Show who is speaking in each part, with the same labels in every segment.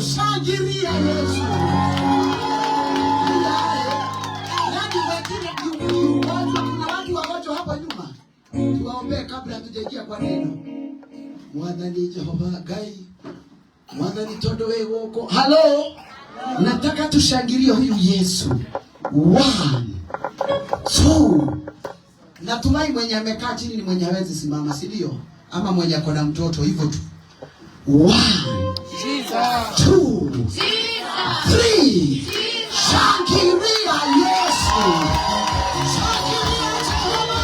Speaker 1: Shangilia Yesu. Watu wagonjwa hapa nyuma. Tuwaombee kabla hatujaingia kwa neno. Mwadhani Jehova Gai. Mwadhani todo wewe woko. Hello. Nataka tushangilie huyu Yesu. 1 2. Natumai mwenye amekaa chini ni mwenye hawezi simama, si ndio? Ama mwenye ako na mtoto hivyo tu. 1 2 3. Shangilia Yesu. Shangilia Jehova.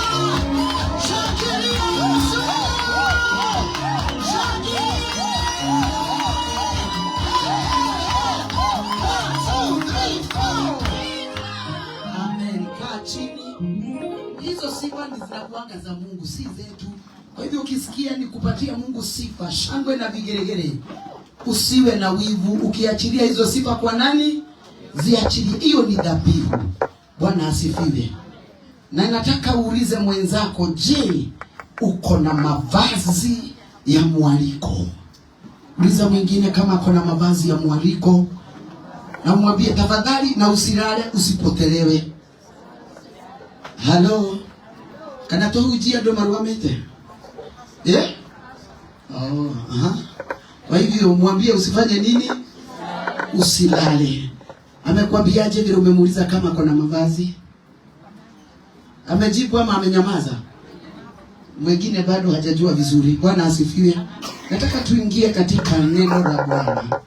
Speaker 1: Shangilia Yesu. Shangilia. 1 2 3 4. Amen. Kaa chini. Hizo sifa ni zinakuanga za Mungu, si zetu. Kwa hivyo ukisikia ni kupatia Mungu sifa, shangwe na vigeregere, usiwe na wivu. Ukiachilia hizo sifa kwa nani? Ziachilie. Hiyo ni dhabihu. Bwana asifiwe. Na nataka uulize mwenzako, je, uko na mavazi ya mwaliko? Uliza mwingine kama uko na mavazi ya mwaliko, na umwambie tafadhali na usilale usipotelewe. Hello. Kana to ujia ndo maruamete. Kwa hivyo mwambie usifanye nini? Usilale. Amekwambiaje vile umemuuliza kama kuna mavazi? Amejibu ama amenyamaza? Mwingine bado hajajua vizuri. Bwana asifiwe. Nataka tuingie katika neno la Bwana.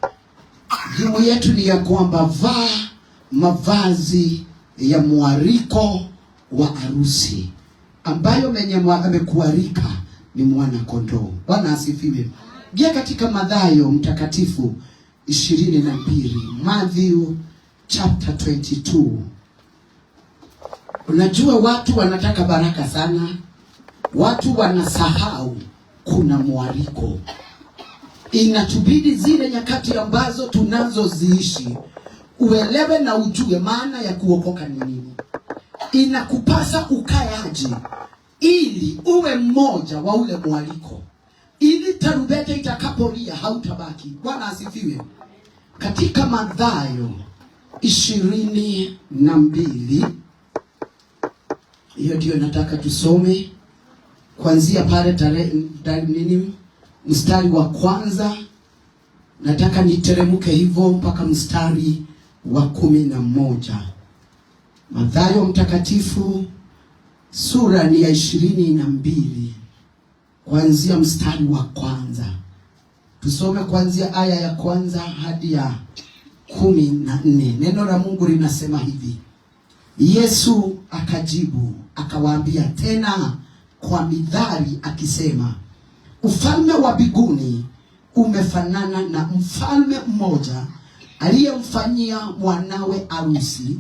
Speaker 1: Jimu yetu ni ya kwamba vaa mavazi ya mwaliko wa harusi, ambayo mwenye amekualika ni mwana kondoo. Bwana asifiwe. Gia katika Mathayo mtakatifu 22, Matthew chapter 22. Unajua watu wanataka baraka sana. Watu wanasahau kuna mwaliko. Inatubidi zile nyakati ambazo tunazoziishi uelewe na ujue maana ya kuokoka ni nini. Inakupasa ukayaje ili uwe mmoja wa ule mwaliko, ili tarumbeta itakapolia hautabaki. Bwana asifiwe. Katika Mathayo 22, hiyo ndio nataka tusome kuanzia pale mstari wa kwanza. Nataka niteremke hivyo mpaka mstari wa 11. Mathayo mtakatifu sura ni ya 22, kuanzia mstari wa kwanza. Tusome kuanzia aya ya kwanza hadi ya 14. Neno la Mungu linasema hivi: Yesu akajibu akawaambia tena kwa mithali akisema, ufalme wa mbinguni umefanana na mfalme mmoja aliyemfanyia mwanawe harusi,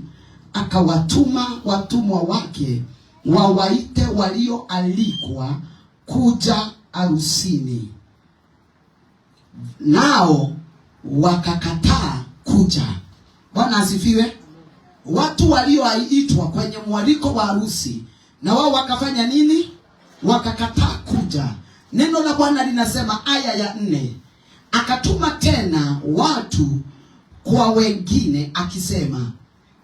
Speaker 1: akawatuma watumwa wake wawaite walioalikwa kuja harusini, nao wakakataa kuja. Bwana asifiwe. Watu walioitwa kwenye mwaliko wa harusi, na wao wakafanya nini? Wakakataa kuja. Neno la Bwana linasema aya ya 4, akatuma tena watu kwa wengine akisema,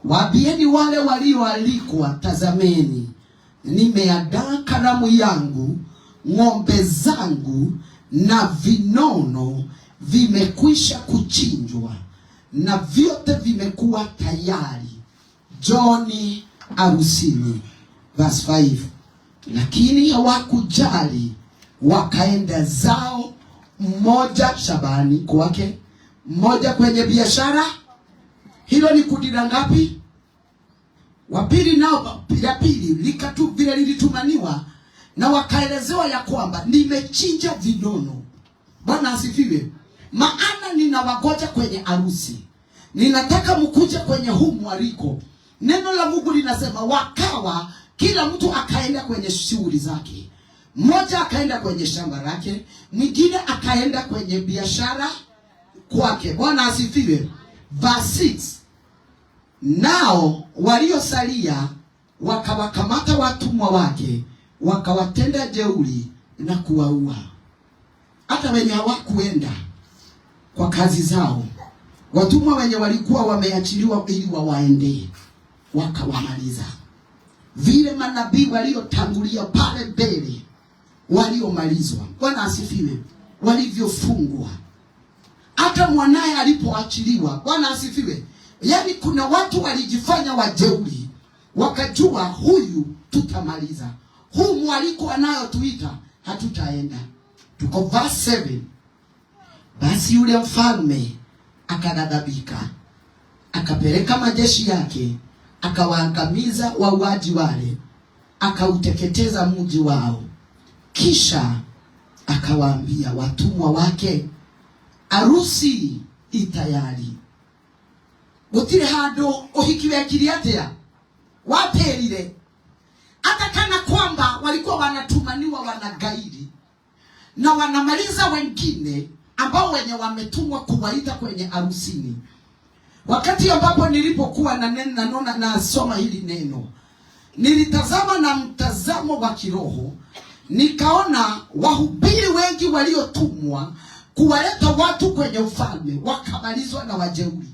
Speaker 1: waambieni wale walioalikwa, tazameni, nimeandaa karamu yangu, ng'ombe zangu na vinono vimekwisha kuchinjwa, na vyote vimekuwa tayari, John harusini. Verse 5. Lakini hawakujali, wakaenda zao, mmoja shambani kwake, mmoja kwenye biashara. Hilo ni kundi la ngapi? Wapili nao la pili likatu vile lilitumaniwa, na wakaelezewa ya kwamba nimechinja vinono. Bwana asifiwe. Maana ninawagoja kwenye harusi, ninataka mkuje kwenye huu mwaliko. Neno la Mungu linasema wakawa kila mtu akaenda kwenye shughuli zake. Mmoja akaenda kwenye shamba lake, mwingine akaenda kwenye biashara kwake. Bwana asifiwe. Verse 6. Nao waliosalia wakawakamata watumwa wake, wakawatenda jeuri na kuwaua. Hata wenye hawakuenda kwa kazi zao Watumwa wenye walikuwa wameachiliwa ili wawaendee, wakawamaliza. Vile manabii waliotangulia pale mbele waliomalizwa, Bwana asifiwe, walivyofungwa, hata mwanaye alipoachiliwa, Bwana asifiwe. Yaani kuna watu walijifanya wajeuri, wakajua huyu tutamaliza, huu mwaliko anayotuita hatutaenda. Tuko verse 7. Basi yule mfalme akaghadhabika, akapeleka majeshi yake, akawaangamiza wauaji wale, akauteketeza mji wao. Kisha akawaambia watumwa wake, arusi itayari. Gutire hando uhiki wekiri atia waterire, hata kana kwamba walikuwa wanatumaniwa wanagairi na wanamaliza wengine ambao wenye wametumwa kuwaita kwenye harusini. Wakati ambapo nilipokuwa na nasoma hili neno, nilitazama na mtazamo wa kiroho, nikaona wahubiri wengi waliotumwa kuwaleta watu kwenye ufalme wakamalizwa na wajeuri.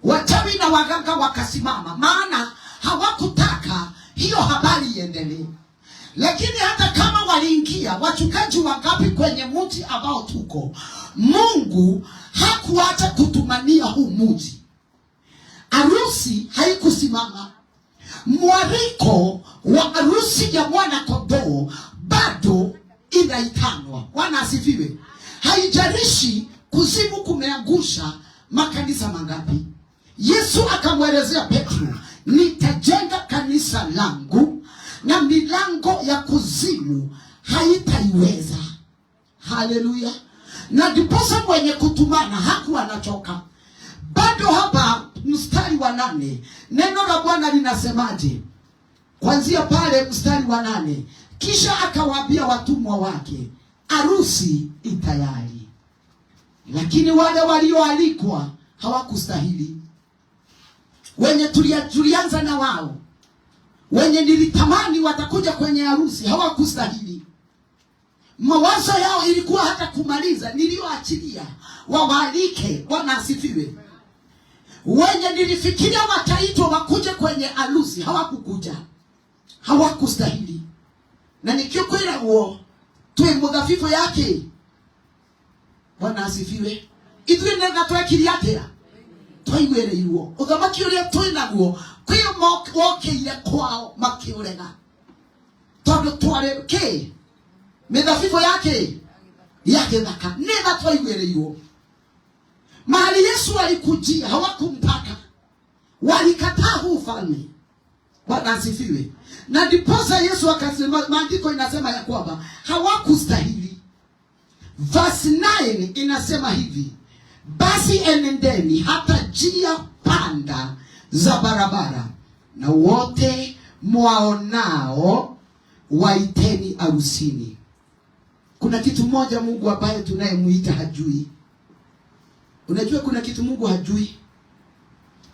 Speaker 1: Wachawi na waganga wakasimama, maana hawakutaka hiyo habari iendelee. Lakini hata kama waliingia wachungaji wangapi kwenye mji ambao tuko, Mungu hakuacha kutumania huu mji. Harusi haikusimama. Mwaliko wa harusi ya mwana kondoo bado inaitanwa. Bwana asifiwe. Haijalishi kuzimu kumeangusha makanisa mangapi. Yesu akamwelezea Petro, nitajenga kanisa langu na milango ya kuzimu haitaiweza. Haleluya. Na ndiposa mwenye kutumana hakuwa anachoka. Bado hapa mstari wa 8 neno la Bwana linasemaje? Kuanzia pale mstari wa 8, kisha akawaambia watumwa wake, harusi itayari, lakini wale walioalikwa hawakustahili. Wenye tulianza na wao, wenye nilitamani watakuja kwenye harusi, hawakustahili. Mawazo yao ilikuwa hata kumaliza nilioachilia wawaalike. Bwana asifiwe. Wenye nilifikiria wataitwa wakuje kwenye harusi, hawakukuja, hawakustahili. Na nikikwenda huo tuwe mudhafifu yake. Bwana asifiwe. Itwe nega twekiri atia twaigwere iwo uthamaki uria twina guo kwiyo mokeire kwao makiurega tondu tware ke midhafifu yake thaka nega twaigwere iwo. Mahali Yesu alikujia hawakumpaka, walikataa huu ufalme. Bwana asifiwe. Na ndiposa Yesu akasema, maandiko inasema ya kwamba hawakustahili. Verse 9 inasema hivi, basi enendeni hata njia panda za barabara, na wote mwaonao waiteni harusini. Kuna kitu moja Mungu ambaye tunayemuita hajui. Unajua kuna kitu Mungu hajui?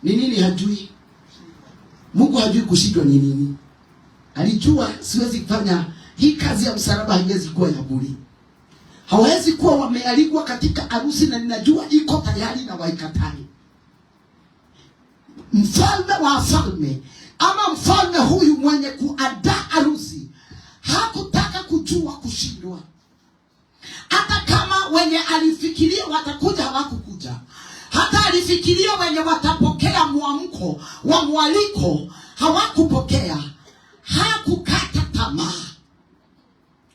Speaker 1: Ni nini hajui? Mungu hajui kushindwa ni nini. Alijua siwezi kufanya hii kazi ya msalaba, haiwezi kuwa ya bure. Hawezi kuwa wamealikwa katika harusi na ninajua iko tayari na waikatai. Mfalme wa falme ama mfalme huyu mwenye kuandaa harusi hakutaka kujua kushindwa. Hata kama wenye alifikiria watakuja hawakukuja. Hata alifikiria wenye watapokea mwamko wa mwaliko hawakupokea. Hakukata tamaa.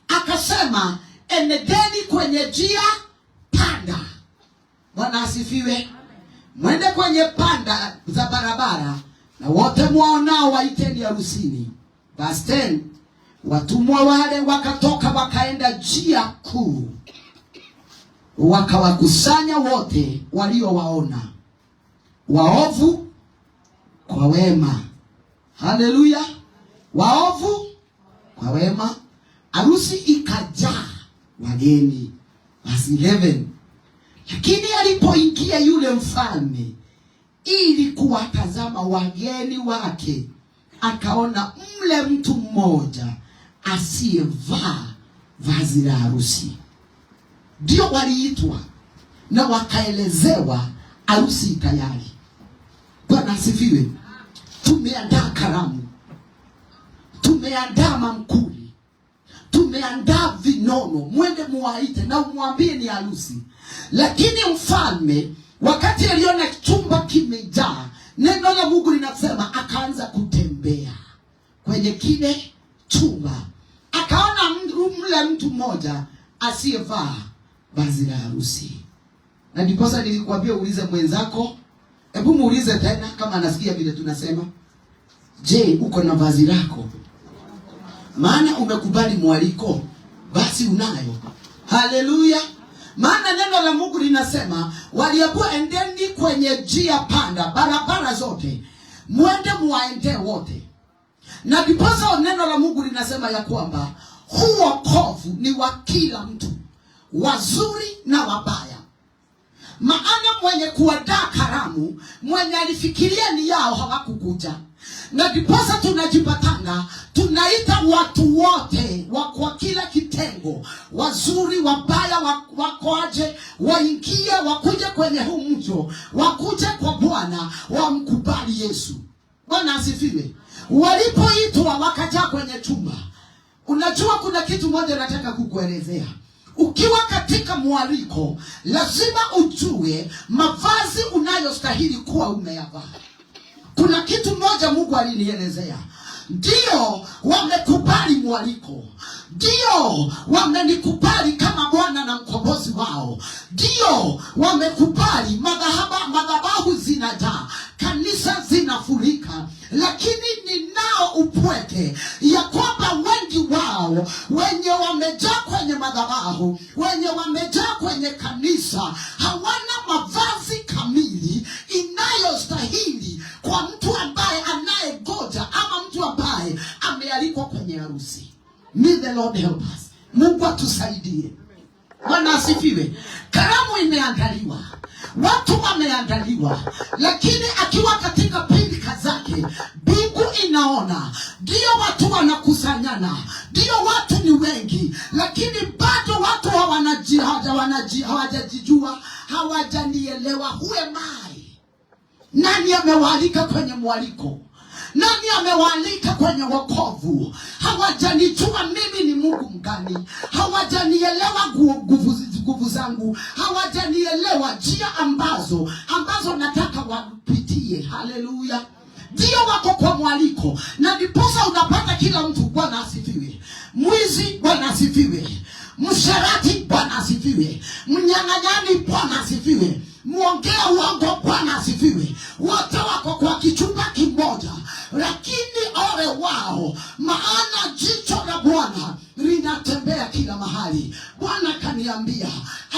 Speaker 1: Akasema enendeni kwenye njia panda. Bwana asifiwe. Mwende kwenye panda za barabara, na wote mwaonao waiteni harusini. Verse 10, watumwa wale wakatoka wakaenda njia kuu, wakawakusanya wote waliowaona, waovu kwa wema. Haleluya. Waovu kwa wema. Harusi ikajaa wageni. Verse 11, lakini alipoingia yule mfalme ili kuwatazama wageni wake, akaona mle mtu mmoja asiyevaa vazi la harusi. Ndio waliitwa na wakaelezewa harusi tayari. Bwana asifiwe. Tumeandaa karamu, tumeandaa mamkuli, tumeandaa vinono. Mwende muwaite na umwambie ni harusi. Lakini mfalme wakati aliona chumba kimejaa, neno la Mungu linasema akaanza kutembea kwenye kile chumba, akaona mtu mmoja asiyevaa vazi la harusi. Na ndiposa nilikwambia uulize mwenzako, hebu muulize tena kama anasikia vile tunasema. Je, uko na vazi lako? Maana umekubali mwaliko, basi unayo. Haleluya. Maana neno la Mungu linasema waliambiwa endeni kwenye njia panda, barabara zote mwende muwaendee wote. Na ndiposa neno la Mungu linasema ya kwamba huu wokovu ni wa kila mtu, wazuri na wabaya. Maana mwenye kuandaa karamu, mwenye alifikiria ni yao hawakukuja. Na ndiposa tunajipatanga, tunaita watu wote kwa kila kitengo, wazuri, wabaya, wakoaje, waingie, wakuje kwenye huu mjo, wakuje kwa Bwana, wamkubali Yesu. Bwana asifiwe. Walipoitwa wakaja kwenye chumba. Unajua kuna kitu moja nataka kukuelezea. Ukiwa katika mwaliko, lazima ujue mavazi unayostahili kuwa umeyavaa. Kuna kitu moja Mungu alinielezea. Ndio wamekubali mwaliko, ndio wamenikubali kama Bwana na mkombozi wao, ndio wamekubali madhabahu zinajaa, kanisa zinafurika, lakini ninao upweke ya kwamba wengi wao wenye wamejaa kwenye madhabahu, wenye wamejaa kwenye kanisa, hawana mavazi kamili inayostahili kwa mtu ambaye anayegoja ama mtu ambaye amealikwa kwenye harusi. May the Lord help us. Mungu atusaidie. Bwana asifiwe. Karamu imeandaliwa, watu wameandaliwa, lakini akiwa katika pilika zake, mbingu inaona, ndio watu wanakusanyana, ndio watu ni wengi, lakini bado watu hawajajijua, hawajanielewa. Who am I? Nani amewaalika kwenye mwaliko? Nani amewaalika kwenye wokovu? Hawajanijua mimi ni Mungu mgani, hawajanielewa nguvu zangu, hawajanielewa njia ambazo nataka wapitie. Haleluya. Ndio wako kwa mwaliko, na ndiposa unapata kila mtu. Bwana asifiwe. Mwizi, Bwana asifiwe. Msharati, Bwana asifiwe. Mnyang'anyani, Bwana asifiwe. Muongea uongo, Bwana asifiwe. Wote wako kwa kichumba kimoja, lakini ole wao, maana jicho la Bwana linatembea kila mahali. Bwana kaniambia,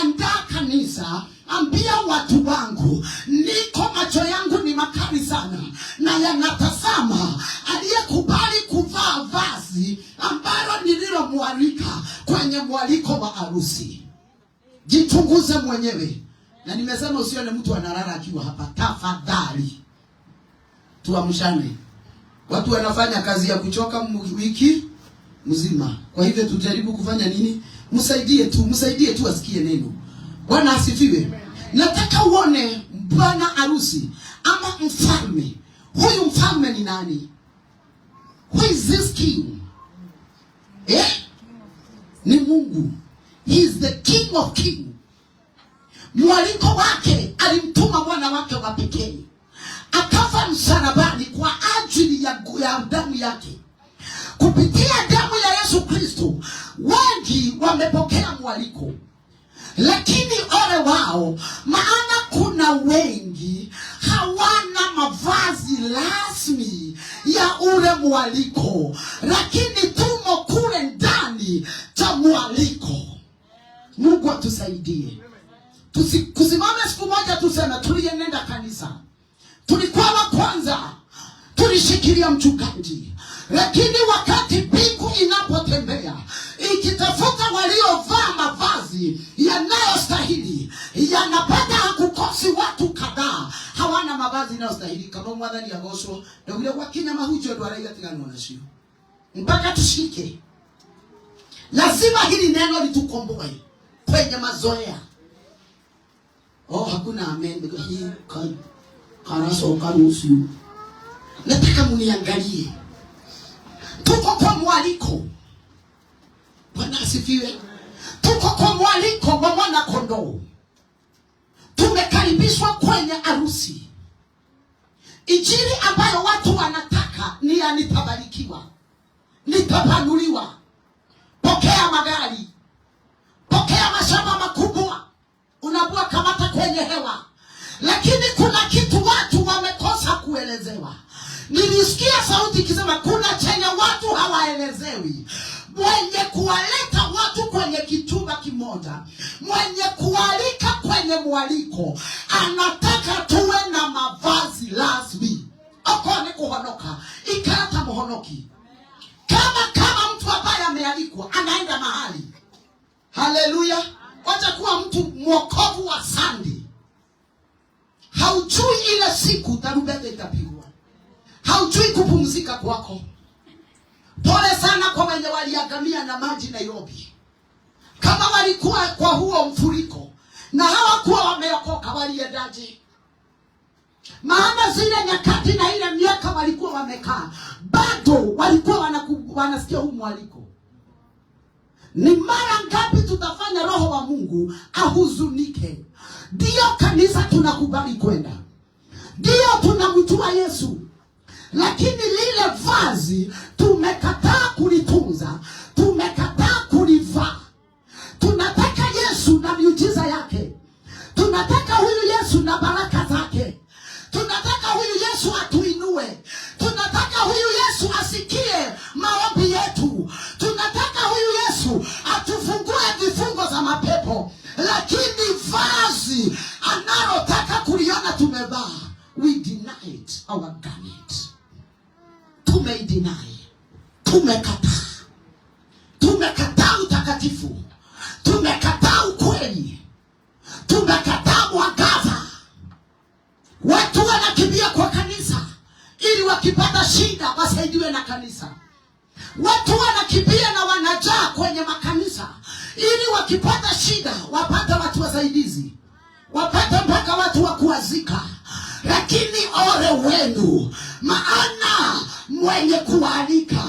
Speaker 1: andaa kanisa, ambia watu wangu, niko macho yangu ni makali sana na yanatazama aliyekubali kuvaa vazi ambalo nililomwalika kwenye mwaliko wa harusi. Jichunguze mwenyewe. Na nimesema usione mtu analala akiwa hapa. Tafadhali tuamshane. Watu wanafanya kazi ya kuchoka wiki mzima. Kwa hivyo tujaribu kufanya nini? Msaidie tu asikie neno. Bwana asifiwe. Nataka uone bwana harusi ama mfalme. Huyu mfalme ni nani? Who is this king? Ni Mungu. He is the King of Kings. Mwaliko wake alimtuma mwana wake wa pekee, akafa msalabani kwa ajili ya damu yake. Kupitia damu ya Yesu Kristo, wengi wamepokea mwaliko, lakini ole wao, maana kuna wengi hawana mavazi rasmi ya ule mwaliko, lakini tumo kule ndani cha mwaliko. Mungu atusaidie. Kusimame siku moja tuseme tulienenda kanisa, tulikuwa wa kwanza, tulishikilia mchungaji, lakini wakati mbingu inapotembea ikitafuta waliovaa mavazi yanayostahili, yanapata hakukosi watu kadhaa hawana mavazi yanayostahili. Kama mwadhani agosho na ule kwa Kenya mahujo ndo raia tigano na shio, mpaka tushike. Lazima hili neno litukomboe kwenye mazoea. Oh, hakuna amen. Hii karaso karuhusu. Nataka muniangalie. Tuko kwa mwaliko. Bwana asifiwe. Tuko kwa mwaliko wa mwana kondoo. Tumekaribishwa kwenye harusi. Injili ambayo watu wanataka ni ya nitabarikiwa, nitapanuliwa, pokea magari, pokea mashamba makubwa, unabua kamata kwenye hewa. Lakini kuna kitu watu wamekosa kuelezewa. Nilisikia sauti ikisema kuna chenye watu hawaelezewi. Mwenye kuwaleta watu kwenye kitumba kimoja, mwenye kualika kwenye mwaliko, anataka tuwe na mavazi rasmi. Okone kuhonoka, ikata muhonoki. Kama mtu ambaye amealikwa anaenda mahali. Haleluya. Wacha kuwa mtu mwokovu wa Sunday. Haujui ile siku tarumbeta itapigwa. Haujui kupumzika kwako. Pole sana kwa wenye waliangamia na maji Nairobi. Kama walikuwa kwa huo mfuriko na hawakuwa wameokoka, waliendaje? Maana zile nyakati na ile miaka walikuwa wamekaa, bado walikuwa wanasikia huu mwaliko. Ni mara ngapi tutafanya roho wa Mungu ahuzunike? Ndio kanisa tunakubali kwenda, ndio tunamjua Yesu, lakini lile vazi tumekataa kulitunza, tumekataa kulivaa. Tunataka Yesu na miujiza yake, tunataka huyu Yesu na baraka zake, tunataka huyu Yesu atuinue, tunataka huyu Yesu asikie maombi yetu, tunataka huyu Yesu atufungue vifungo za mapepo. Lakini vazi analotaka kuliona tumevaa, we denied our garment. Tumeideny. Tumekataa utakatifu, tumekataa ukweli, tumekataa mwangaza. Watu wanakimbia kwa kanisa ili wakipata shida wasaidiwe na kanisa. Watu wanakimbia na wanajaa kwenye makanisa ili wakipata shida wapate watu wasaidizi, wapate mpaka watu wa kuwazika. Lakini ole wenu, maana mwenye kualika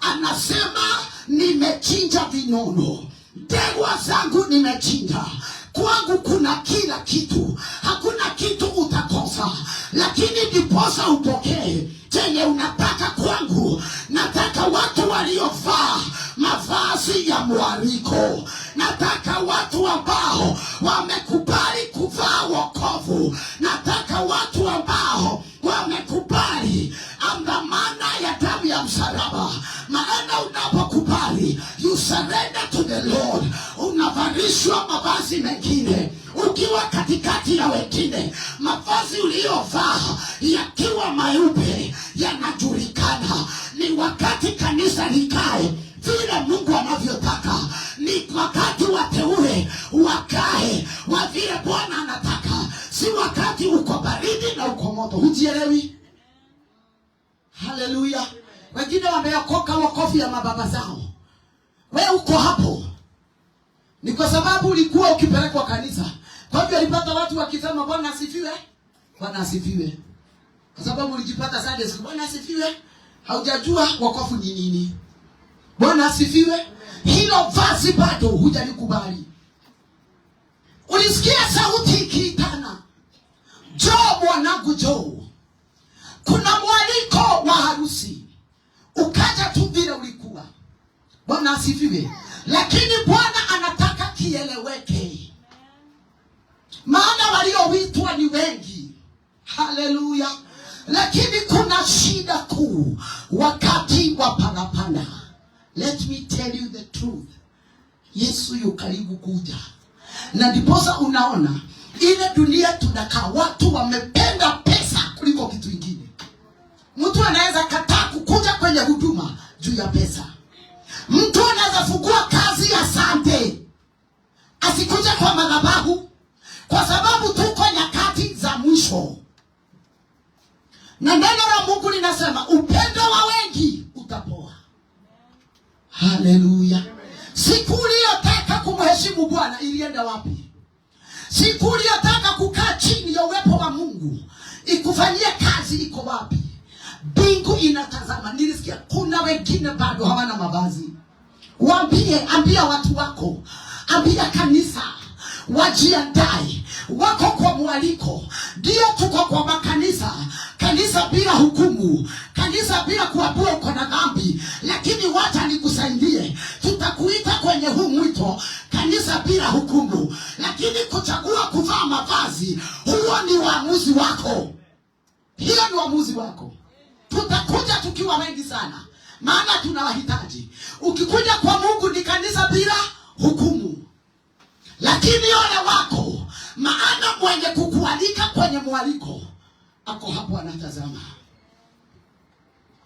Speaker 1: anasema nimechinja vinono, ndegwa zangu nimechinja, kwangu kuna kila kitu, hakuna kitu utakosa. Lakini ndiposa upokee chenye unataka kwangu, nataka watu waliovaa mavazi ya mwaliko. Nataka watu ambao wamekubali kuvaa wokovu. Nataka watu ambao wamekubali andamana ya damu ya msalaba. Maana unapokubali, you surrender to the Lord, unavalishwa mavazi mengine ukiwa katikati ya wengine. Mavazi uliyovaa yakiwa meupe yanajulikana. Ni wakati kanisa likae vile Mungu anavyotaka. Ni wakati wateule wakae wa vile Bwana anataka. Si wakati uko baridi na uko moto. Hujielewi? Haleluya. Wengine wameokoka wokovu ya mababa zao. Wewe uko hapo ni kwa sababu ulikuwa ukipelekwa kanisa. Kwa hivyo alipata watu wakisema Bwana asifiwe. Bwana asifiwe. Kwa sababu ulijipata Sunday school. Bwana asifiwe. Haujajua wokovu ni nini. Bwana asifiwe. Hilo vazi bado hujalikubali. Ulisikia sauti ikiitana, njoo mwanangu njoo. Kuna mwaliko wa harusi. Ukaja tu vile ulikuwa. Bwana asifiwe. Lakini Bwana anataka kieleweke. Maana walioitwa ni wengi. Haleluya. Lakini kuna shida kuu wakati wa parapanda. Let me tell you the truth. Yesu yu karibu kuja. Na ndiposa unaona ile dunia tunakaa, watu wamependa pesa kuliko kitu kingine. Mtu anaweza kataa kukuja kwenye huduma juu ya pesa. Mtu anaweza fungua kazi ya Sunday asikuje kwa madhabahu kwa sababu tuko nyakati za mwisho. Na neno la Mungu linasema upendo wa wengi utapoa. Haleluya. Siku uliyotaka kumheshimu Bwana ilienda wapi? Siku uliyotaka kukaa chini ya uwepo wa Mungu ikufanyie kazi iko wapi? Mbingu inatazama. Nilisikia kuna wengine bado hawana mavazi. Ambia watu wako, ambia kanisa wajiandae, wako kwa mwaliko. Ndio tuko kwa makanisa, kanisa bila hukumu, kanisa bila kuabua uko na dhambi, lakini wacha nikusaidie, tutakuita kwenye huu mwito kanisa bila hukumu, lakini kuchagua kuvaa mavazi, huo ni uamuzi wako. Hiyo ni uamuzi wako. Tutakuja tukiwa wengi sana, maana tunawahitaji. Ukikuja kwa Mungu ni kanisa bila hukumu. Lakini ole wako, maana mwenye kukualika kwenye mwaliko ako hapo anatazama.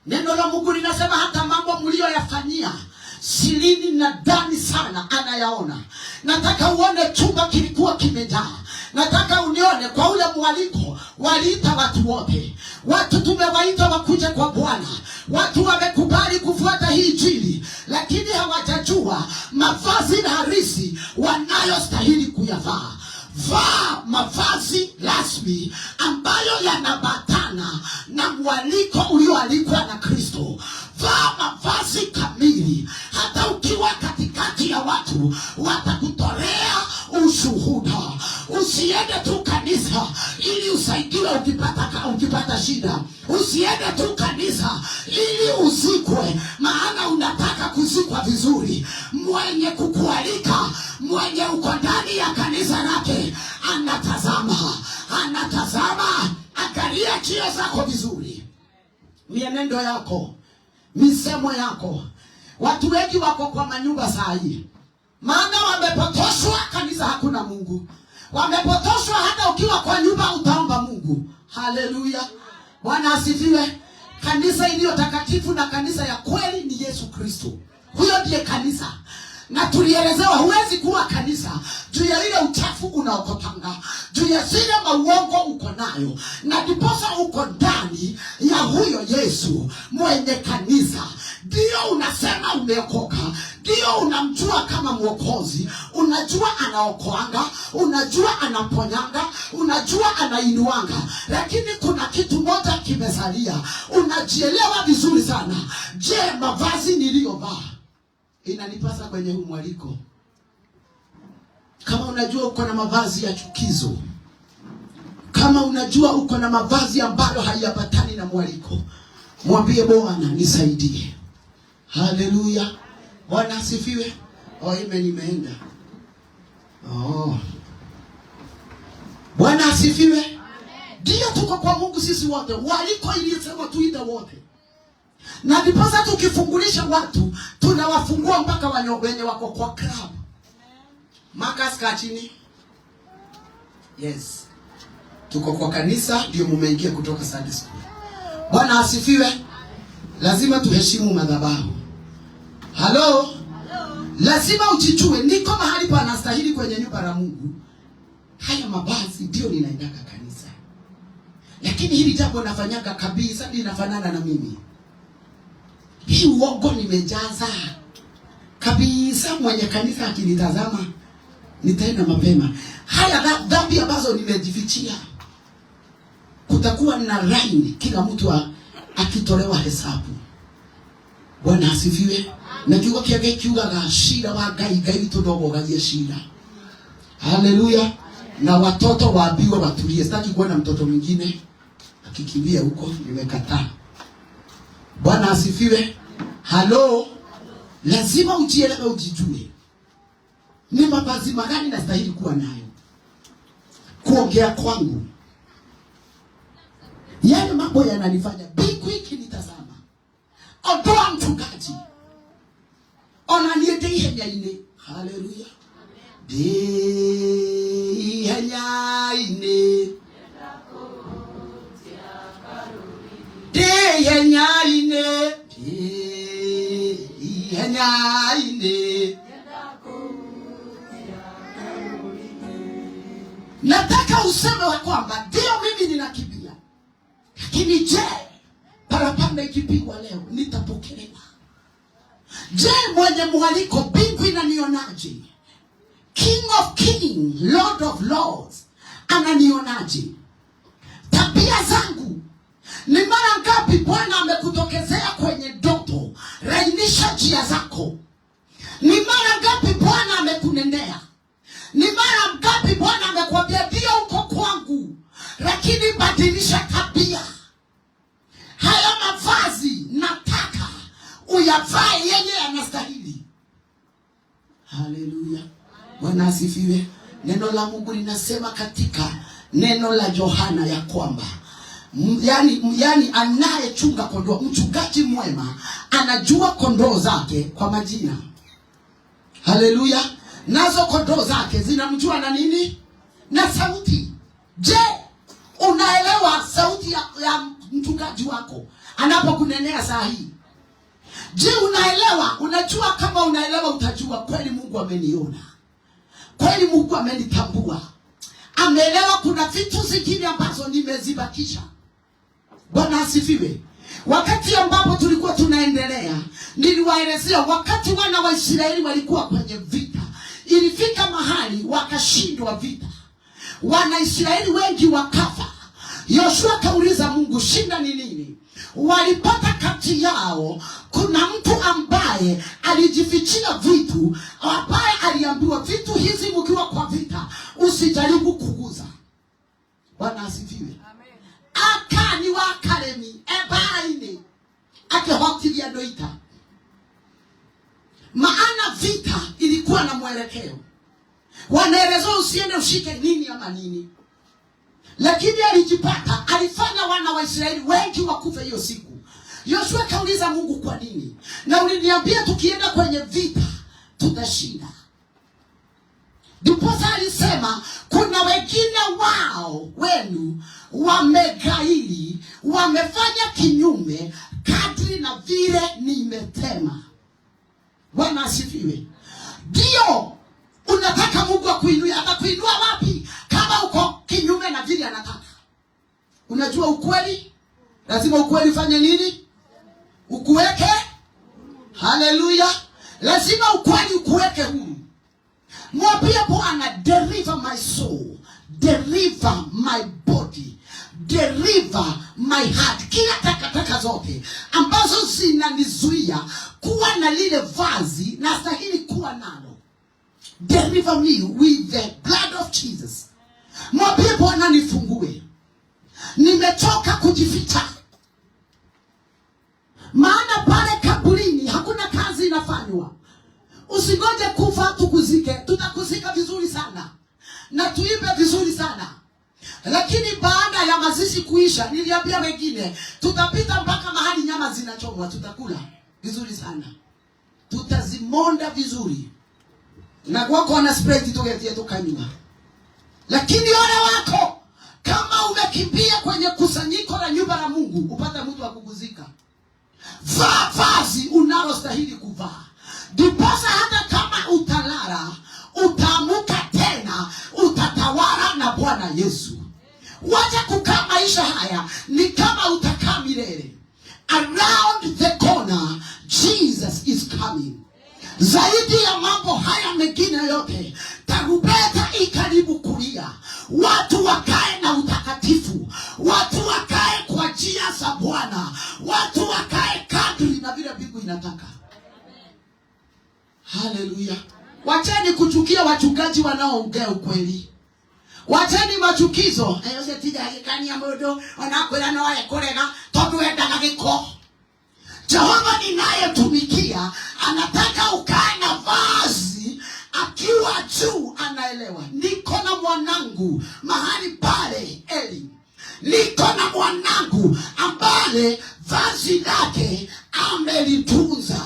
Speaker 1: Neno la Mungu linasema hata mambo mlioyafanyia sirini na ndani sana anayaona. Nataka uone chumba kilikuwa kimejaa. Nataka unione kwa ule mwaliko waliita watu wote. Watu tumewaita wakuje kwa Bwana. Watu wamekubali kufuata hii injili, lakini hawajajua mavazi halisi wanayostahili kuyavaa. Vaa mavazi rasmi ambayo yanabatana na mwaliko ulioalikwa na Kristo. Vaa mavazi kamili. Hata ukiwa katikati ya watu watakutolea ushuhuda. Usiende tu kanisa ili usaidiwe ukipata shida. Usiende tu kanisa ili uzikwe, maana unataka kuzikwa vizuri. Mwenye kukualika, mwenye uko ndani ya kanisa lake anatazama. Angalia njia zako vizuri, mienendo yako, misemo yako. Watu wengi wako kwa manyumba saa hii, maana wamepotoshwa. Kanisa hakuna Mungu. Wamepotoshwa hata ukiwa kwa nyumba utaomba Mungu. Haleluya. Bwana asifiwe. Kanisa iliyo takatifu na kanisa ya kweli ni Yesu Kristo. Huyo ndiye kanisa. Na tulielezewa huwezi kuwa kanisa juu ya ile uchafu unaokotanga, juu ya zile mauongo uko nayo. Na ndiposa uko ndani ya huyo Yesu mwenye kanisa. Ndio unasema umeokoka, ndio unamjua kama mwokozi, unajua anaokoanga, unajua anaponyanga, unajua anainuanga. Lakini kuna kitu moja kimesalia, unajielewa vizuri sana. Je, mavazi niliyovaa inanipasa kwenye huu mwaliko? Kama unajua uko na mavazi ya chukizo, kama unajua uko na mavazi ambayo hayapatani na mwaliko, mwambie Bwana nisaidie. Haleluya. Bwana asifiwe. Imeenda. Bwana asifiwe. Ndio tuko kwa Mungu sisi wote. Waliko ilisema tuite wote. Na ndiposa tukifungulisha watu, tunawafungua mpaka wenye wako kwa club. Marcus kachini. Yes. Tuko kwa kanisa, ndio mumeingia kutoka Sunday school. Bwana asifiwe. Lazima tuheshimu madhabahu. Halo? Lazima ujijue niko mahali panastahili kwenye nyumba la Mungu. Haya mavazi ndio ninaendaka kanisa. Lakini hili jambo nafanyaga kabisa linafanana na mimi. Hii uongo nimejaza kabisa. Mwenye kanisa akinitazama nitaenda mapema. Haya dhambi ambazo nimejifichia, kutakuwa na line kila mtu akitolewa hesabu. Bwana asifiwe. Na kiugo kiage kiugaga shida wa gai tudogo galia shida. Haleluya. Na watoto waambiwa watulie. Sitaki kuona mtoto mwingine akikimbia huko, nimekataa. Bwana asifiwe. Halo. Lazima ujielewe, ujijue. Ni mavazi magani nastahili kuwa nayo? Kuongea kwangu, yale mambo yananifanya big quick nitazama. Ondoa mchungaji. Onaniende ihenyaine. Haleluya. Ihenyaine. Ihenyaine. Ihenyaine. Nataka useme wa kwamba ndio mimi ninakimbia. Lakini je, parapanda ikipigwa leo nitapokelewa? Je, mwenye mwaliko mbingu inanionaje? King of Kings, Lord of Lords ananionaje? Tabia zangu. Ni mara ngapi Bwana amekutokezea kwenye ndoto? Rainisha njia zako. Ni mara ngapi Bwana amekunenea? Ni mara ngapi Bwana amekwambia ndio uko kwangu, lakini badilisha tabia? Haya mavazi nataka uyavae yenye yanastahili. Haleluya. Bwana asifiwe. Neno la Mungu linasema katika neno la Yohana ya kwamba yani anayechunga kondoo, mchungaji mwema anajua kondoo zake kwa majina. Haleluya. Nazo kondoo zake zinamjua na nini? Na sauti. Je, unaelewa sauti ya mchungaji wako anapokunenea saa hii? Je, unaelewa? Unajua, kama unaelewa utajua kweli Mungu ameniona. Kweli Mungu amenitambua. Ameelewa kuna vitu zingine ambazo nimezibakisha. Bwana asifiwe. Wakati ambapo tulikuwa tunaendelea, niliwaelezea wakati wana wa Israeli walikuwa kwenye vita. Ilifika mahali wakashindwa vita. Wana Israeli wengi wakafa. Yoshua kauliza Mungu, shinda ni nini? Walipata kati yao kuna mtu ambaye alijifichia vitu, ambaye aliambiwa vitu hizi mkiwa kwa vita usijaribu kuguza. Bwana asifiwe. Amen. Akani wa Karemi ebaine akehotilia doita. Maana vita ilikuwa na mwelekeo. Wanaelezwa usiende ushike nini ama nini. Lakini alijipata, alifanya wana wa Israeli wengi wakufe hiyo siku. Yoshua kauliza Mungu, kwa nini? Na uliniambia tukienda kwenye vita tutashinda. Ndiposa alisema kuna wengine wenu wamegaili, wamefanya kinyume kadri na vile nimetema. Bwana asifiwe. Ndio unataka Mungu akuinue. Atakuinua wapi kama uko kinyume na vile anataka? Unajua ukweli? Lazima ukweli fanye nini? Ukuweke. Haleluya. Lazima ukweli ukuweke huru. Mwambie Bwana, deliver my soul, deliver my body, deliver my heart. Kila takataka zote ambazo zinanizuia kuwa na lile vazi na stahili kuwa nalo, deliver me with the blood of Jesus. Mwambie Bwana, nifungue. Nimechoka kujificha. Maana pale kaburini hakuna kazi inafanywa. Usingoje kufa tukuzike. Tutakuzika vizuri sana na tuimbe vizuri sana, lakini baada ya mazishi kuisha, niliambia wengine tutapita mpaka mahali nyama zinachomwa, tutakula vizuri sana, tutazimonda vizuri na kwako ana spread tugetie tukanywa. Lakini ole wako kama umekimbia kwenye kusanyiko la nyumba la Mungu upata mtu akuguzika. Vaa vazi unalostahili kuvaa. Ndiposa hata kama utalala, utamuka tena, utatawala na Bwana Yesu. Wacha kukaa maisha haya ni kama utakaa milele. Around the corner Jesus is coming. Zaidi ya mambo haya mengine yote, tarumbeta ikaribu kulia. Watu wakae na utakatifu, watu wakae kwa njia za Bwana, watu wakae kadri na vile mbingu inataka. Haleluya. Wacheni kuchukia wachungaji wanaoongea ukweli. Wacheni machukizo. Yose tija kani ya modo wanakwenda na wale korega todu enda giko. Jehova ninayetumikia anataka ukae na vazi akiwa juu, anaelewa. Niko na mwanangu mahali pale Eli. Niko na mwanangu ambaye vazi lake amelitunza.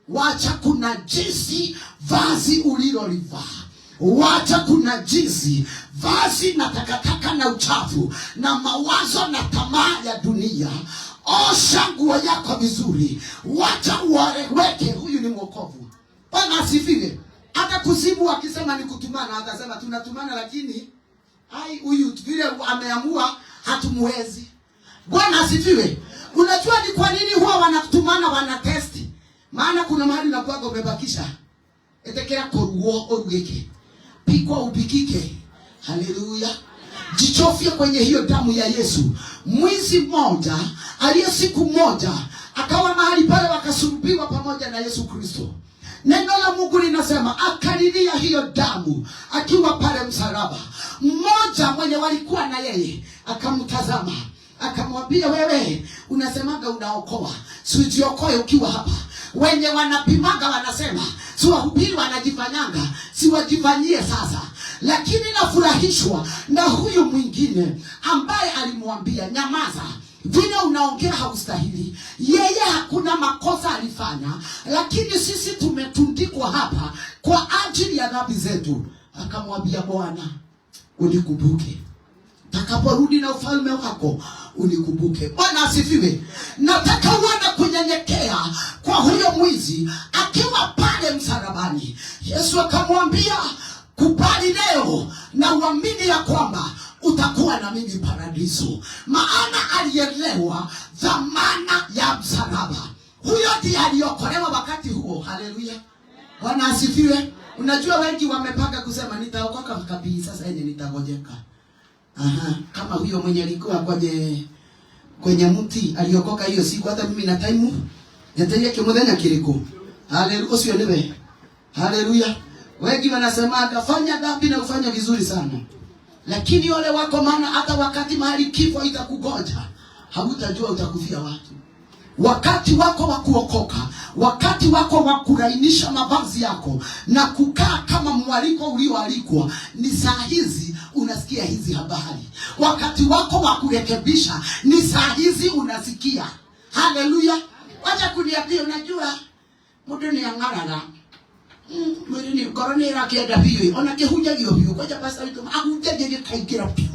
Speaker 1: Wacha kuna jinsi vazi ulilolivaa. Wacha kuna jinsi vazi na takataka na uchafu na mawazo na tamaa ya dunia. Osha nguo yako vizuri. Wacha uweke huyu ni mwokovu. Bwana asifiwe. Hata kuzimu akisema ni kutumana, atasema tunatumana, lakini huyu vile ameamua hatumwezi. Bwana asifiwe. Unajua ni kwa nini huwa wanatumana, wanatesti? Maana kuna mahali na kwako umebakisha etekea koruo orugeke pikwa upikike. Haleluya. Jichofye kwenye hiyo damu ya Yesu. Mwizi mmoja aliye siku moja akawa mahali pale wakasulubiwa pamoja na Yesu Kristo. Neno la Mungu linasema akalilia hiyo damu akiwa pale msalaba. Mmoja mwenye walikuwa na yeye akamtazama, akamwambia, wewe unasemaga unaokoa, sijiokoe ukiwa hapa. Wenye wanapimaga wanasema si wahubiri wanajifanyanga, si wajifanyie sasa. Lakini nafurahishwa na huyu mwingine ambaye alimwambia, nyamaza, vile unaongea haustahili. Yeye hakuna makosa alifanya, lakini sisi tumetundikwa hapa kwa ajili ya dhambi zetu. Akamwambia, Bwana unikumbuke takaporudi na ufalme wako, unikumbuke. Bwana asifiwe. Nataka uone kunyenyekea kwa huyo mwizi akiwa pale msalabani. Yesu akamwambia, kubali leo na uamini ya kwamba utakuwa na mimi paradiso. Maana alielewa dhamana ya msalaba. Huyo ndiye aliokolewa wakati huo. Haleluya. Bwana asifiwe. Unajua wengi wamepanga kusema nitaokoka kabisa, sasa yenye nitagojeka. Kama huyo mwenye alikuwa kwenye mti aliokoka hiyo siku, hata mimi na time nitaye kimudhenya kiriko. Haleluya, sio nebe. Haleluya. Wengi wanasema akafanya dhambi na ufanya vizuri sana. Lakini wale wako, maana hata wakati mahali kifo itakugoja, hautajua utakufia watu. Wakati wako wa kuokoka, wakati wako wa kulainisha mavazi yako na kukaa kama mwaliko ulioalikwa, ni saa hizi unasikia hizi habari. Wakati wako wa kurekebisha, ni saa hizi unasikia. Haleluya. Wacha kuniambia, unajua mtu ni ang'arara. Mwini koronera kienda hiyo, ona kihuja hiyo hiyo. Kwa sababu sasa mtu ahuja je kaikira pio.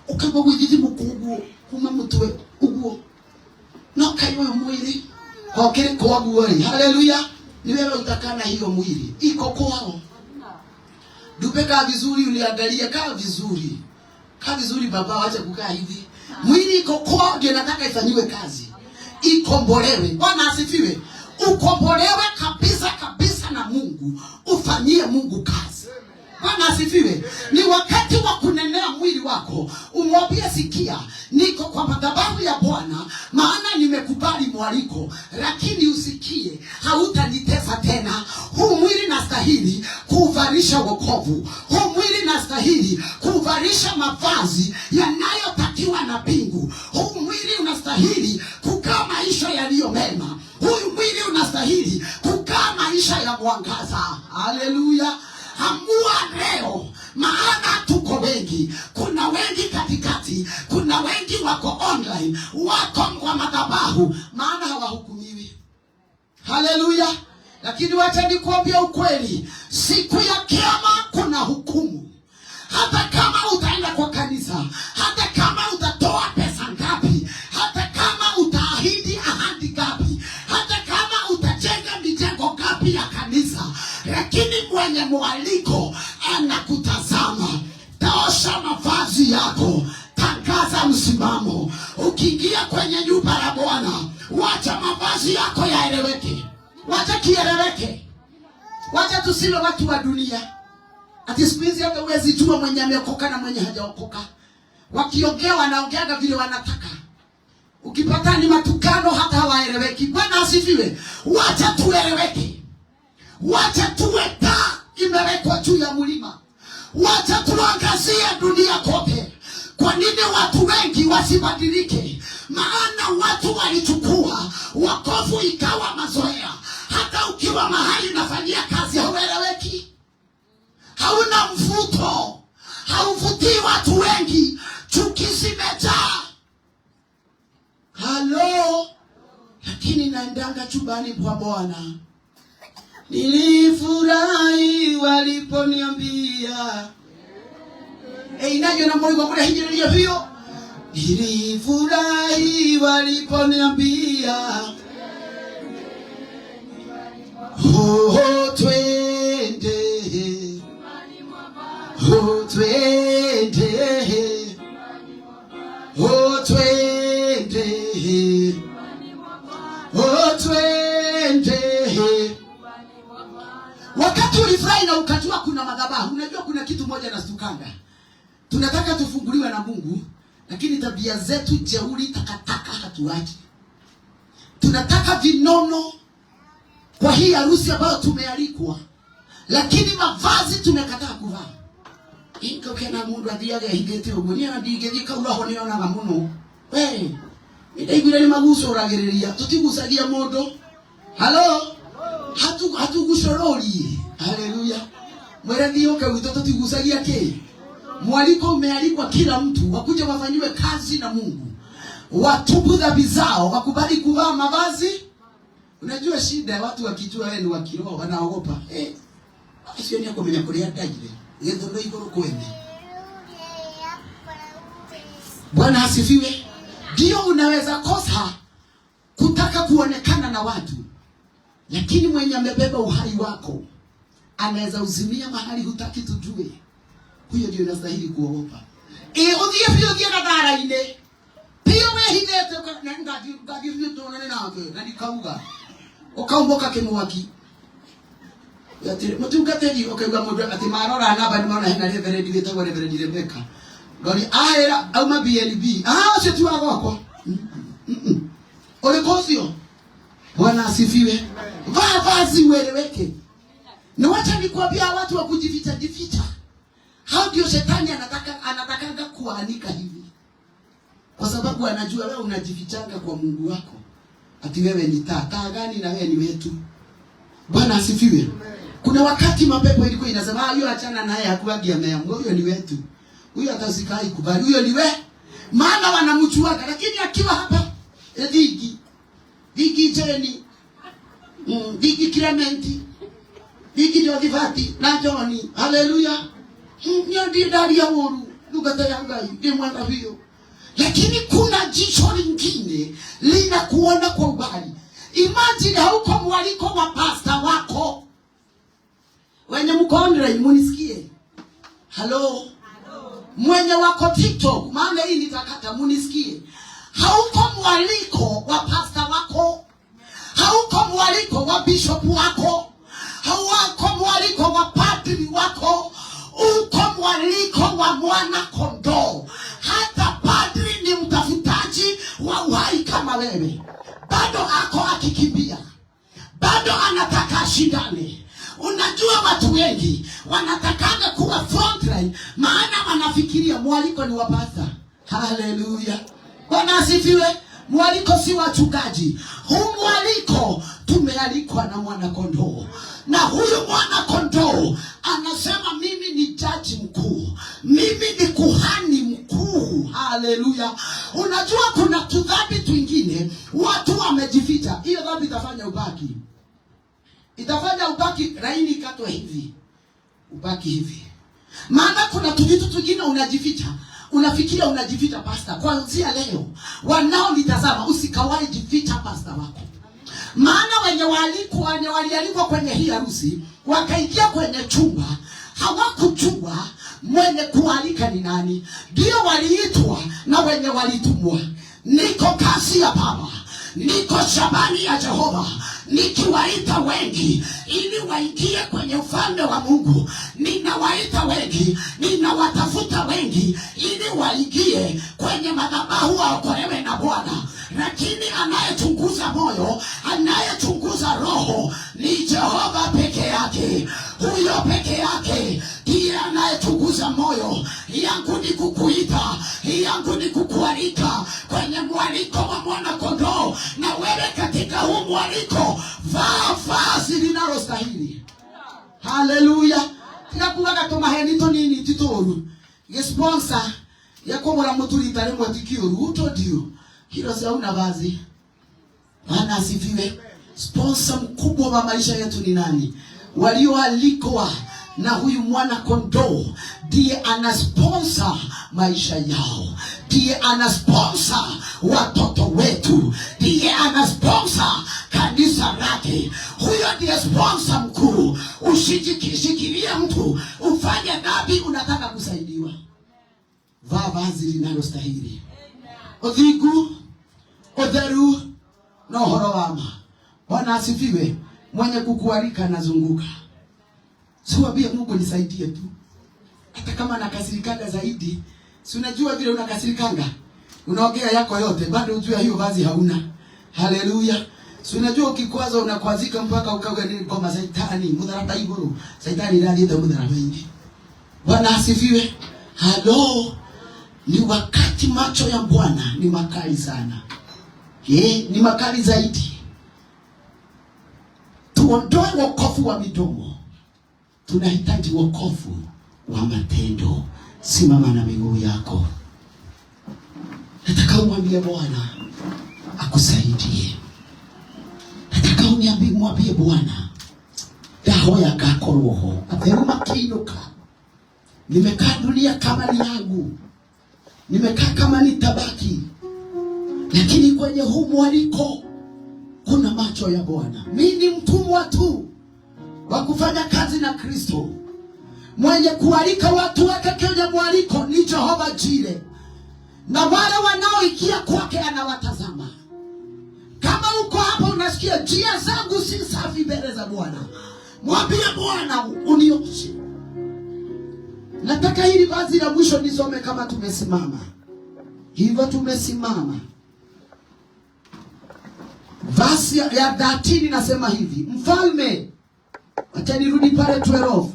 Speaker 1: Ukaba wizizi mukugu kuma mutwe uguo. No kayo mwili. Kwa kile kwa guori. Haleluya. Ni wewe utakana hiyo mwili. Iko kwao. Dupeka vizuri, uliangalia kaa vizuri. Kaa vizuri baba, acha kukaa hivi. Mwili iko kwao, ndio nataka ifanywe kazi. Ikombolewe. Bwana asifiwe. Ukombolewe kabisa kabisa na Mungu. Ufanyie Mungu kazi. Bwana asifiwe. Ni wakati wa kunenea mwili wako. Umwambie, sikia, niko kwa madhabahu ya Bwana, maana nimekubali mwaliko, lakini usikie, hautanitesa tena. Huu mwili nastahili kuuvalisha wokovu. Huu mwili nastahili kuuvalisha mavazi yanayotakiwa na mbingu. Huu mwili unastahili kukaa maisha yaliyo mema. Huyu mwili unastahili kukaa maisha ya mwangaza. Haleluya. Amua leo, maana tuko wengi. Kuna wengi katikati, kuna wengi wako online, wako kwa madhabahu, maana hawahukumiwi. Haleluya. Lakini wacha nikuambie ukweli, siku ya kiyama kuna hukumu. Hata kama utaenda kwa kanisa, hata kama utatoa pesa ngapi, hata kama utaahidi ahadi ngapi, hata kama utajenga mijengo ngapi ya kanisa, lakini mwenye mwaliko anakutazama. Taosha mavazi yako, tangaza msimamo. Ukiingia kwenye nyumba ya Bwana, wacha mavazi yako yaeleweke. Wacha kieleweke. Wacha tusiwe watu wa dunia. Ati siku hizi hata huwezi jua mwenye ameokoka na mwenye hajaokoka. Wakiongea wanaongeaga vile wanataka. Ukipata ni matukano hata hawaeleweki. Bwana asifiwe. Wacha tueleweke. Wacha tuwe taa imewekwa juu ya mlima. Wacha tuangazie dunia kote. Kwa nini watu wengi wasibadilike? Maana watu walichukua wokovu ikawa mazoea. Hata ukiwa mahali unafanyia kazi haueleweki. Hauna mvuto. Hauvutii watu wengi. Chuki zimejaa. Halo. Lakini naendanga chumbani kwa Bwana. Nilifurahi waliponiambia. Inajo na moyo wangu hijiri hiyo. Nilifurahi waliponiambia. Oh, twende. Oh, twende. Oh, twende. Oh, twende. Wakati ulifurahi na ukajua kuna madhabahu. Unajua kuna kitu moja na stukanga. Tunataka tufunguliwe na Mungu, lakini tabia zetu jeuri, takataka hatuachi. Tunataka vinono kwa hii harusi ambayo tumealikwa, lakini mavazi tumekataa kuvaa. Inko kena mundu athiaga higete ugunia na ndigethika uraho ni onaga muno. Ndaigwire ni maguso uragiriria tutigucagia mundu. Halo? Hatugucorori. Haleluya. Mwerethi yoke wito tutigucagia ki? Mwaliko umealikwa kila mtu wakuja wafanywe kazi na Mungu. Watubu dhambi zao, wakubali kuvaa mavazi. Unajua shida ya watu wakijua wewe ni wa kiroho wanaogopa. Sio ni akomenya kulia tajire. Yedo ndio igoro kwende. Bwana asifiwe. Ndio unaweza kosa kutaka kuonekana na watu, lakini mwenye amebeba uhai wako anaweza uzimia mahali hutaki tujue. Huyo ndio unastahili kuogopa. Udhie pia kadara ile. Pia wewe hidete ngadi vitu nake na nikauga. Ukaumboka kimwaki. Yatire mutungate okaiga mundu ati marora naba ni maana hena reverend gitagwa reverend Rebecca. Ngoni ahera auma BNB. Ucio tu wako. Ole kosio. Bwana asifiwe. Vazi ueleweke. Na wacha nikwambia watu wa kujificha jificha. Hao ndio shetani anataka kuanika hivi. Kwa sababu anajua wewe unajifichanga kwa Mungu wako. Ati wewe ni taa gani na wewe ni wetu. Bwana asifiwe. Kuna wakati mapepo ilikuwa inasema huyo achana naye hakuagia meambo, huyo ni wetu. Huyo atasikai kubali, huyo ni wewe. Maana wanamchuaga, lakini akiwa hapa Digi Jeni, Digi Clementi, Digi Jodivati na Johnny. Haleluya. Ndio ndani ya wuru, lugha ya ngai, ni mwana hiyo. Lakini kuna jicho lingine linakuona kwa ubali. Imagine hauko mwaliko wa pastor wako. Wenye mkondre munisikie. Hello. Mwenye wako TikTok, maana hii nitakata munisikie. Hauko mwaliko wa pastor wako. Hauko mwaliko wa bishop wako. Hauko mwaliko wa padri wako. Uko mwaliko wa mwana kondoo. Hata padri ni mtafutaji wa uhai kama wewe. Bado ako akikimbia. Bado anataka ashindane. Unajua watu wengi wanatakanga kuwa frontline, maana wanafikiria mwaliko ni wa pastor. Haleluya. Bwana asifiwe. Mwaliko si wachungaji. Huu mwaliko tumealikwa na mwana kondoo. Na huyu mwana kondoo anasema mimi ni jaji mkuu. Mimi ni kuhani mkuu. Haleluya. Unajua kuna tudhambi twingine watu wamejificha. Hiyo dhambi itafanya ubaki. Itafanya ubaki laini katwa hivi. Ubaki hivi. Maana kuna vitu twingine unajificha. Unafikiria unajificha pastor. Kuanzia leo wanaonitazama usikawai jificha pastor wako. Maana wenye walialikwa kwenye hii harusi wakaingia kwenye chumba, hawakujua mwenye kualika ni nani. Ndio waliitwa na wenye walitumwa. Niko kasi ya Baba, niko shambani ya Jehova, nikiwaita wengi ili waingie kwenye ufalme wa Mungu. Ninawaita wengi, ninawatafuta wengi ili waingie kwenye madhabahu waokolewe na Bwana. Lakini anayechunguza moyo, anayechunguza roho ni Jehova peke yake. Huyo peke yake ndiye anayechunguza moyo. Yangu ni kukuita, yangu ni kukualika kwenye mwaliko wa mwana kondoo. Na wewe katika huu mwaliko vaa vazi linalostahili. Haleluya. Tinakuwa katoma henito nini titoru. Sponsor yako mwana mutulita lemwe tikioru uto ndio. Hilo si hauna vazi. Bwana asifiwe. Sponsor mkubwa wa maisha yetu ni nani? Walioalikwa na huyu mwana kondoo ndiye anasponsor maisha yao. Ndiye anasponsor watoto wetu. Ndiye anasponsor kanisa lake. Huyo ndiye sponsor mkuu. Usijikishikilie mtu ufanye dhambi unataka kusaidiwa. Vaa vazi linalostahili. Odhigu, odheru, na uhoro wama. Bwana asifiwe. Mwenye kukualika anazunguka. Siwaambie Mungu nisaidie tu. Hata kama nakasirikanga zaidi, si unajua vile unakasirikanga, unaongea yako yote, bado ujue hiyo vazi hauna. Haleluya. Si unajua ukikwaza unakwazika mpaka ukawa nini kwa Shetani, mudharaba iguru. Shetani ndiye mudharaba ingi. Bwana asifiwe. Halo. Ni wakati macho ya Bwana ni makali sana. Ni makali zaidi. Tuondoe wokovu wa midomo. Tunahitaji wokovu wa matendo. Simama na miguu yako. Nataka umwambie Bwana akusaidie. Nataka umwambie Bwana daho ya kako roho. Aperuma kiinuka. Nimekaa dunia kama ni yangu. Nimekaa kama ni tabaki. Lakini kwenye huu mwaliko kuna macho ya Bwana. Mimi ni mtumwa tu wa kufanya kazi na Kristo. Mwenye kualika watu wake kwenye mwaliko ni Jehova Jire. Na wale wanaoikia kwake anawatazama. Kama uko hapa unasikia njia zangu si safi mbele za Bwana, mwambie Bwana unioshe. Nataka hili vazi la mwisho nisome kama tumesimama. Hivyo tumesimama. Verse ya 13 nasema hivi. Mfalme, acha nirudi pale 12.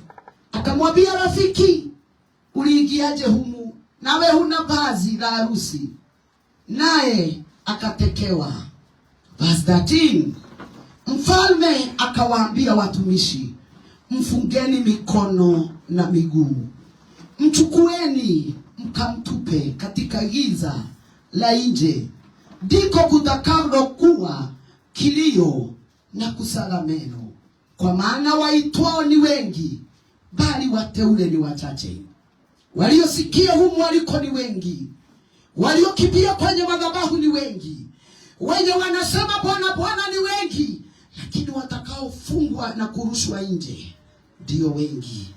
Speaker 1: Akamwambia rafiki, uliingiaje humu? Nawe huna vazi la harusi. Naye akatekewa. Verse 13. Mfalme akawaambia watumishi, mfungeni mikono na miguu. Mchukueni mkamtupe katika giza la nje. Ndiko kutakalokuwa kilio na kusaga meno. Kwa maana waitwao ni wengi, bali wateule ni wachache. Waliosikia humu waliko ni wengi, waliokimbia kwenye madhabahu ni wengi. Wenye wanasema Bwana Bwana ni wengi, lakini watakaofungwa na kurushwa nje ndio wengi.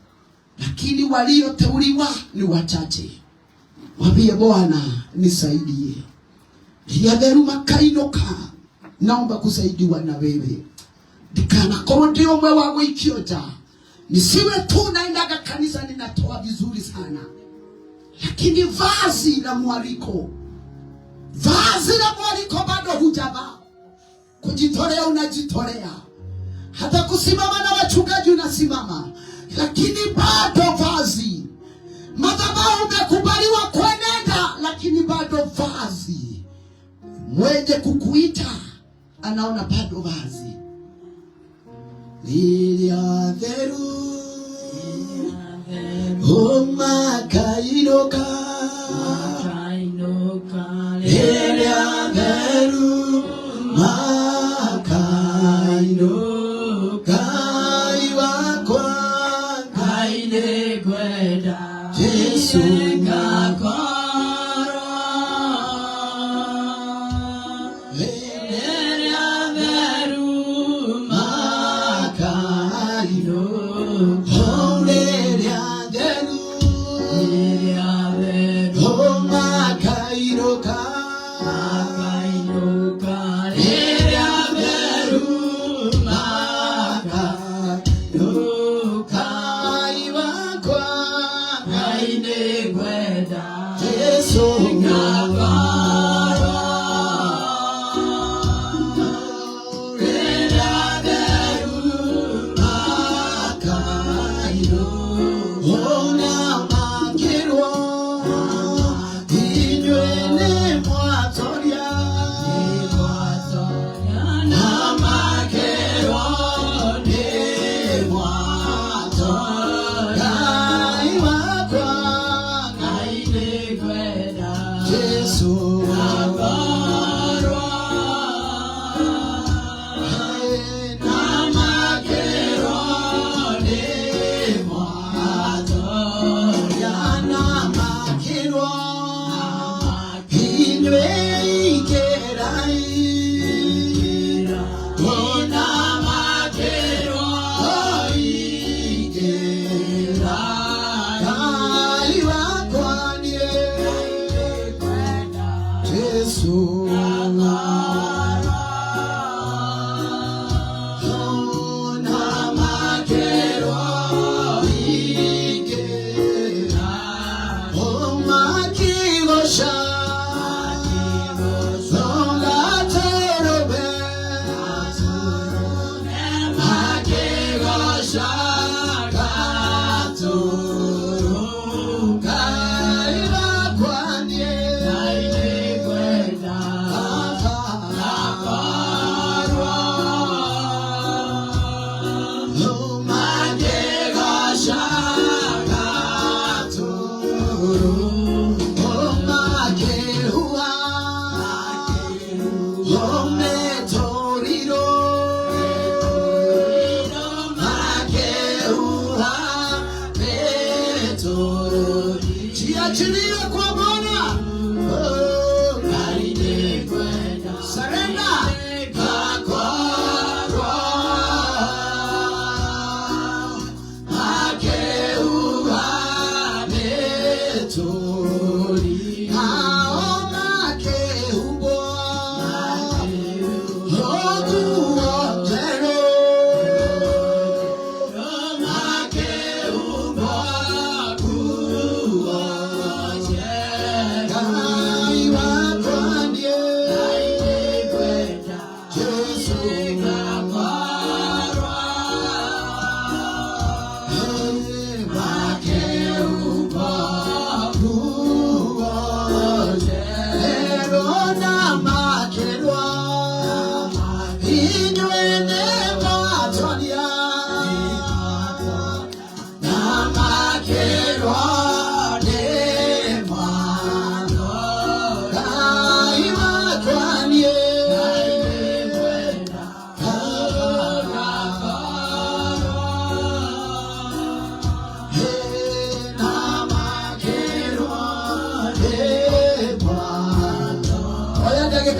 Speaker 1: Lakini walioteuliwa ni wachache. Mwambie Bwana nisaidie. Liadheruma kainoka. Naomba kusaidiwa na wewe. Dikana kondi omwe wangu ikioja. Nisiwe tu naendaga kanisa ninatoa vizuri sana. Lakini vazi la mwaliko. Vazi la mwaliko bado hujavaa. Kujitolea unajitolea. Hata kusimama na wachungaji unasimama. Lakini bado vazi. Madhabahu umekubaliwa kuenenda, lakini bado vazi. Mwenye kukuita anaona bado vazi. Lilia veru Oma kairoka Lilia veru Makainoka Iwakwa Kaine kweda Jesu ngakwa Oh, Jiachilie kwa Bwana. Surrender.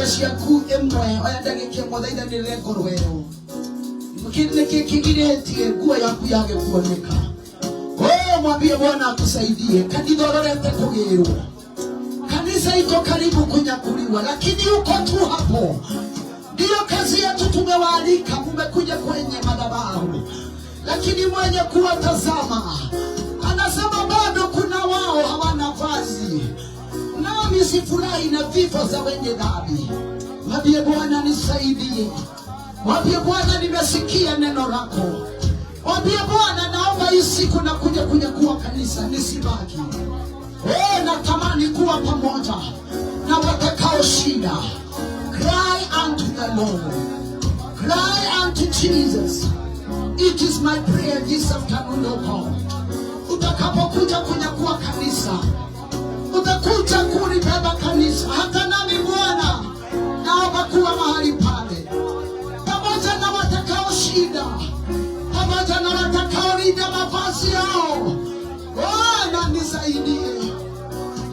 Speaker 1: Siaku emwe oyandage kemo thaitha nire ngorwero mukine kikigirete nguo yaku yage kuoneka. Mwambie Bwana akusaidie. Kanisa lolote kugirwa, kanisa iko karibu kunyakuliwa, lakini uko tu hapo. Ndio kazi yetu, tumewaalika, mmekuja kwenye madhabahu, lakini mwenye kuwatazama anasema bado kuna wao hawana vazi. Nami sifurahi na vifo za wenye dhambi. Mwambie Bwana nisaidie. Mwambie Bwana nimesikia neno lako. Mwambie Bwana naomba hii siku na kuja kuwa kanisa nisibaki. Natamani kuwa pamoja na watakao shinda. Cry unto the Lord. Cry unto Jesus. It is my prayer this afternoon, O God. Utakapokuja kuwa kanisa, utakuja kulibeba kanisa. Hata nami Bwana naomba kuwa mahali pale, pamoja na watakao shinda, pamoja na watakao linda mavazi yao. Bwana nisaidie.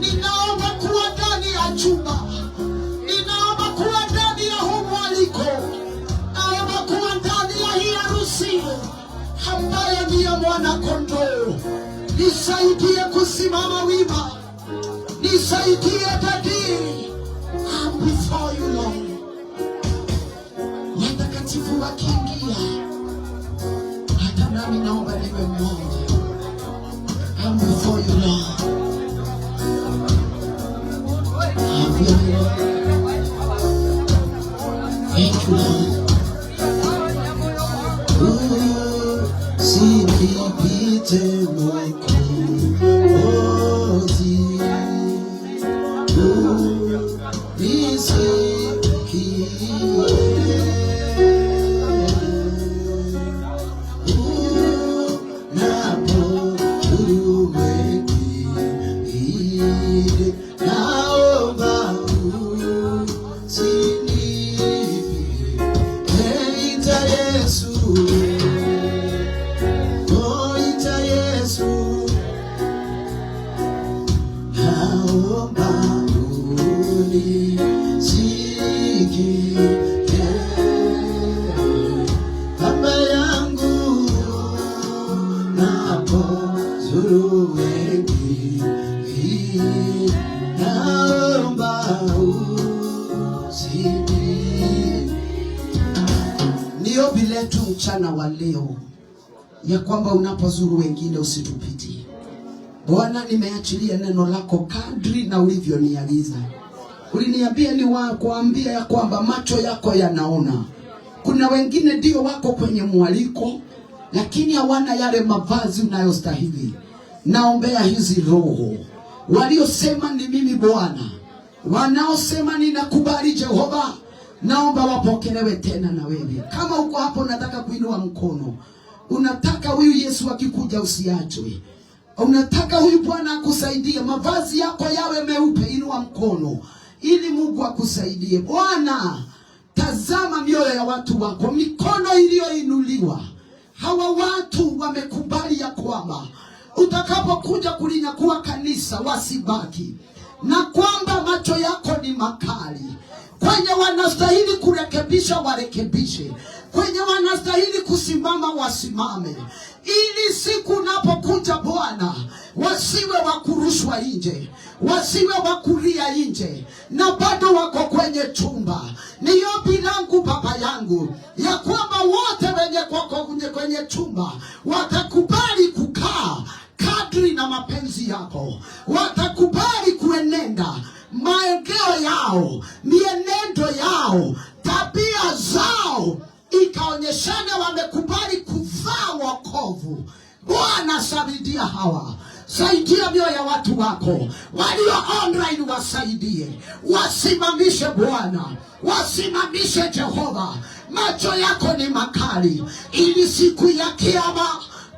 Speaker 1: Ninaomba kuwa ndani ya chumba, ninaomba kuwa ndani ya huu mwaliko, naomba kuwa ndani ya hii harusi ambayo ni ya mwana kondoo. Nisaidie kusimama wima. Nisaidie dadii. I'm before you Lord. Watakatifu wakiingia, hata nami naomba niwe mmoja. I'm before you Lord. I'm before you Lord. Thank you Lord. Sinipite Mwokozi, nisikie. Napo uwekile, naomba usinipe. Ita Yesu, ita Yesu, naomba unisikie. Baba yangu napozuru wengi, naomba usinipe. Ndio biletu mchana wa leo ya kwamba unapozuru wengine usitupitie. Bwana, nimeachilia neno lako kadri na ulivyoniagiza. Uliniambia ni kuambia ya kwamba macho yako yanaona. Kuna wengine ndio wako kwenye mwaliko, lakini hawana yale mavazi unayostahili. Naombea hizi roho waliosema ni mimi Bwana, wanaosema ninakubali Jehova, naomba wapokelewe tena na wewe. Kama uko hapo unataka kuinua mkono, unataka huyu Yesu akikuja usiachwe, unataka huyu Bwana akusaidie, mavazi yako yawe meupe, inua mkono ili Mungu akusaidie. Bwana, tazama mioyo ya watu wako, mikono iliyoinuliwa. Hawa watu wamekubali ya kwamba utakapokuja kulinyakua kanisa wasibaki, na kwamba macho yako ni makali. Kwenye wanastahili kurekebisha warekebishe, kwenye wanastahili kusimama wasimame, ili siku unapokuja Bwana wasiwe wakurushwa nje, wasiwe wakulia nje, na bado wako kwenye chumba. Ni ombi langu Baba yangu ya kwamba wote wenye kwenye chumba watakubali kukaa kadri na mapenzi yako, watakubali kuenenda maongeo yao, mienendo yao, tabia zao ikaonyeshana wamekubali kuvaa wokovu. Bwana, saidia hawa, saidia mioyo ya watu wako walio online, wasaidie, wasimamishe Bwana, wasimamishe Jehova. Macho yako ni makali, ili siku ya kiyama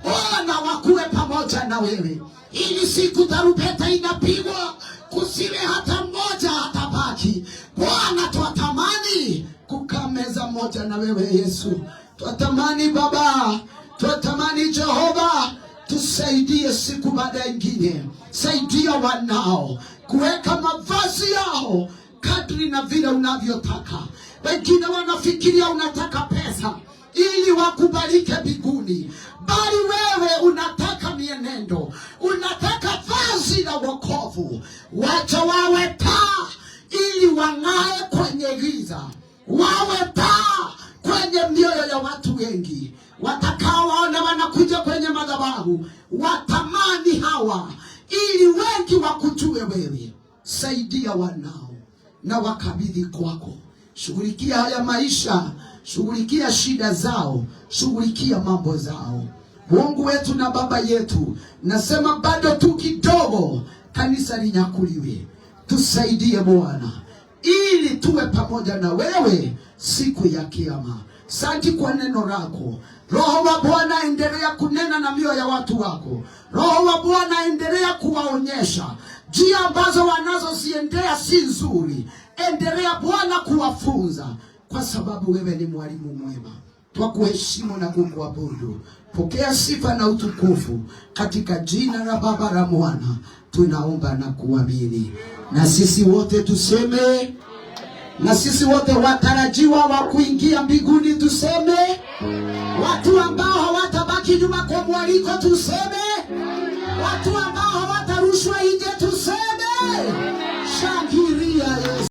Speaker 1: Bwana wakuwe pamoja na wewe, ili siku tarumbeta inapigwa kusiwe hata mmoja atabaki. Bwana, twatamani kukaa meza moja na wewe Yesu. Twatamani Baba, twatamani Jehova, tusaidie siku baada nyingine. Saidia wanao kuweka mavazi yao kadri na vile unavyotaka. Wengine wanafikiria unataka pesa ili wakubalike mbinguni, bali wewe unataka mienendo, unataka vazi la wokovu. Wacha wawe taa ili wang'ae kwenye giza, wawe taa kwenye mioyo ya watu wengi watakaowaona wanakuja kwenye madhabahu, watamani hawa, ili wengi wakujue wewe. Saidia wanao na wakabidhi kwako. Shughulikia haya maisha, shughulikia shida zao, shughulikia mambo zao. Mungu wetu na Baba yetu, nasema bado tu kidogo kanisa linyakuliwe. Tusaidie Bwana, ili tuwe pamoja na wewe siku ya kiyama. Asante kwa neno lako. Roho wa Bwana endelea kunena na mioyo ya watu wako. Roho wa Bwana endelea kuwaonyesha njia ambazo wanazoziendea si nzuri. Endelea Bwana kuwafunza, kwa sababu wewe ni mwalimu mwema. Twakuheshimu na kukuabudu. Pokea sifa na utukufu katika jina la Baba la Mwana tunaomba na kuamini. Na sisi wote tuseme, na sisi wote watarajiwa wa kuingia mbinguni tuseme, watu ambao hawatabaki nyuma kwa mwaliko tuseme, watu ambao hawatarushwa nje tuseme.